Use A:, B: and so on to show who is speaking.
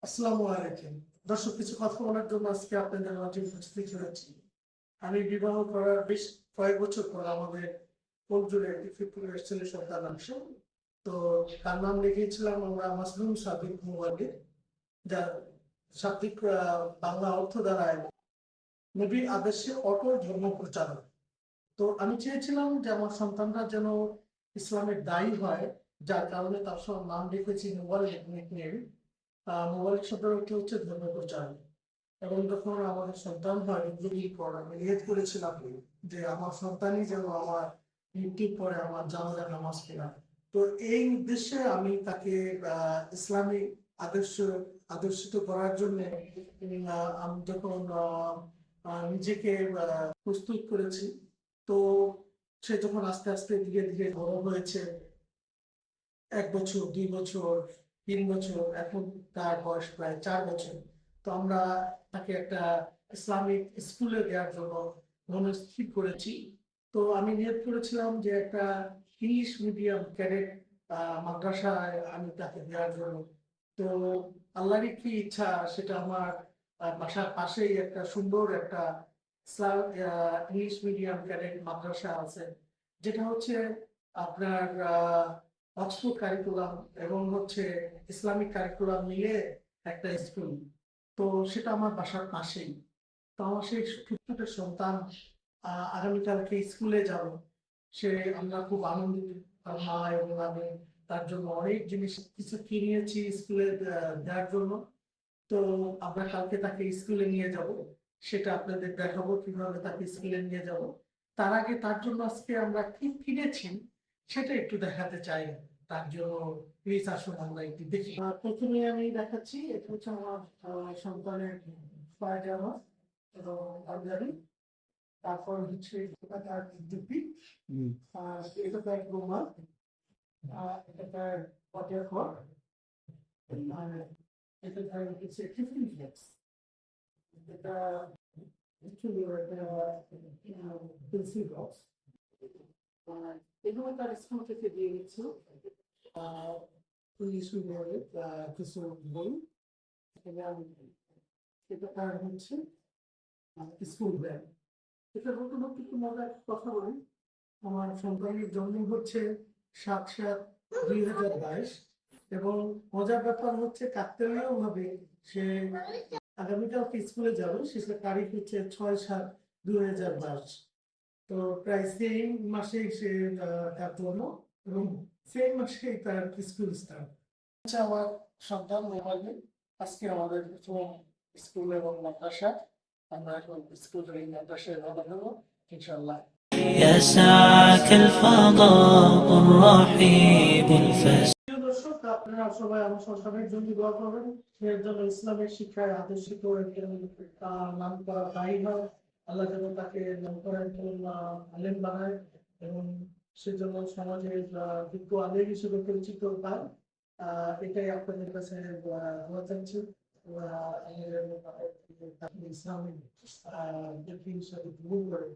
A: আসসালামু আলাইকুম। দর্শক, কিছু কথা বলার জন্য আজকে আপনাদের মাঝে উপস্থিত হয়েছি। আমি বিবাহ করার বেশ কয়েক বছর পর আমাদের কোলজুড়ে একটি ফিফটি ছেলে সন্তান আসে। তো তার নাম লিখিয়েছিলাম আমরা মাসলুম সাদিক মোবারকে, যার শাব্দিক বাংলা অর্থ দাঁড়ায় নবীর আদর্শে অটল ধর্ম প্রচারক। তো আমি চেয়েছিলাম যে আমার সন্তানরা যেন ইসলামের দায়ী হয়, যার কারণে তার সব নাম রেখেছি মোবাইল নিকনেম। মোবাইল শব্দের অর্থ হচ্ছে ধর্ম প্রচার। এবং যখন আমাদের সন্তান হয় যদি পর আমি নিয়ত করেছিলাম যে আমার সন্তানই যেন আমার মৃত্যুর পরে আমার জানাজার নামাজ পড়ায়। তো এই উদ্দেশ্যে আমি তাকে ইসলামিক আদর্শ আদর্শিত করার জন্য আমি যখন নিজেকে প্রস্তুত করেছি। তো সে যখন আস্তে আস্তে ধীরে ধীরে বড় হয়েছে, 1 বছর, 2 বছর, 3 বছর, এখন তার বয়স প্রায় 4 বছর। তো আমরা তাকে একটা ইসলামিক স্কুলে দেওয়ার জন্য মনস্থির করেছি। তো আমি নিয়ত করেছিলাম যে একটা ইংলিশ মিডিয়াম ক্যাডেট মাদ্রাসায় আমি তাকে দেওয়ার জন্য। তো আল্লাহরই কি ইচ্ছা, সেটা আমার বাসার পাশেই একটা সুন্দর একটা ইসলাম ইংলিশ মিডিয়াম ক্যাডেট মাদ্রাসা আছে, যেটা হচ্ছে আপনার অক্সফোর্ড কারিকুলাম এবং হচ্ছে ইসলামিক কারিকুলাম মিলে একটা স্কুল। তো সেটা আমার বাসার পাশেই। তো আমার সেই ছোট্ট সন্তান আগামীকালকে স্কুলে যাব। সে আমরা খুব আনন্দিত, তার মা এবং আমি তার জন্য অনেক জিনিস কিছু কিনিয়েছি স্কুলে দেওয়ার জন্য। তো আমরা কালকে তাকে স্কুলে নিয়ে যাব, সেটা আপনাদের দেখাবো কিভাবে তাকে স্কুলে নিয়ে যাব। তার আগে তার জন্য আজকে আমরা কি কিনেছি সেটা একটু দেখাতে চাই। তার জন্য প্লিজ আসুন আমরা একটু দেখি। প্রথমে আমি দেখাচ্ছি, এটা হচ্ছে আমার সন্তানের পায়জামা এবং পাঞ্জাবি। তারপর হচ্ছে এটা তার টুপি, এটা তার রুমাল, এটা তার পটিয়া কোট, আর এটা তার হচ্ছে টিফিন বক্স। এটা actually পেন্সিল বক্স। এগুলো তার স্কুল থেকে দিয়ে দিচ্ছে ইংলিশ মিডিয়ামে কিছু বই, এবং এটা তার হচ্ছে স্কুল ব্যাগ। এটা নতুন একটু মজার কথা বলি, আমার সন্তানের জন্ম হচ্ছে 7/7/2022, এবং মজার ব্যাপার হচ্ছে কাকতালীয় ভাবে সে আগামীকালকে স্কুলে যাবে, সেটা তারিখ হচ্ছে 6/7/2022। তো প্রায় সেম মাসেই সে তার জন্ম, এবং সেম মাসেই তার স্কুল স্টার্ট। আচ্ছা, আমার সন্তান মোবাইলে আজকে আমাদের প্রথম স্কুল এবং মাদ্রাসা। আমরা এখন স্কুল এবং মাদ্রাসায় রওনা দেবো ইনশাআল্লাহ।
B: يسعك الفضاء الرحيب الفسيح.
A: প্রিয় দর্শক, আপনারা সবাই আমার সন্তানের জন্য দোয়া করবেন, সে যেন ইসলামের শিক্ষায় আদর্শিত নাম করা দায়ী হয়। আল্লাহ যেন তাকে নাম করা একজন আলেম বানায়, এবং সে যেন সমাজের যোগ্য আলেম হিসেবে পরিচিত পায়। এটাই আপনাদের কাছে দোয়া চাচ্ছি। ইসলামিক হিসাবে গ্রহণ করে।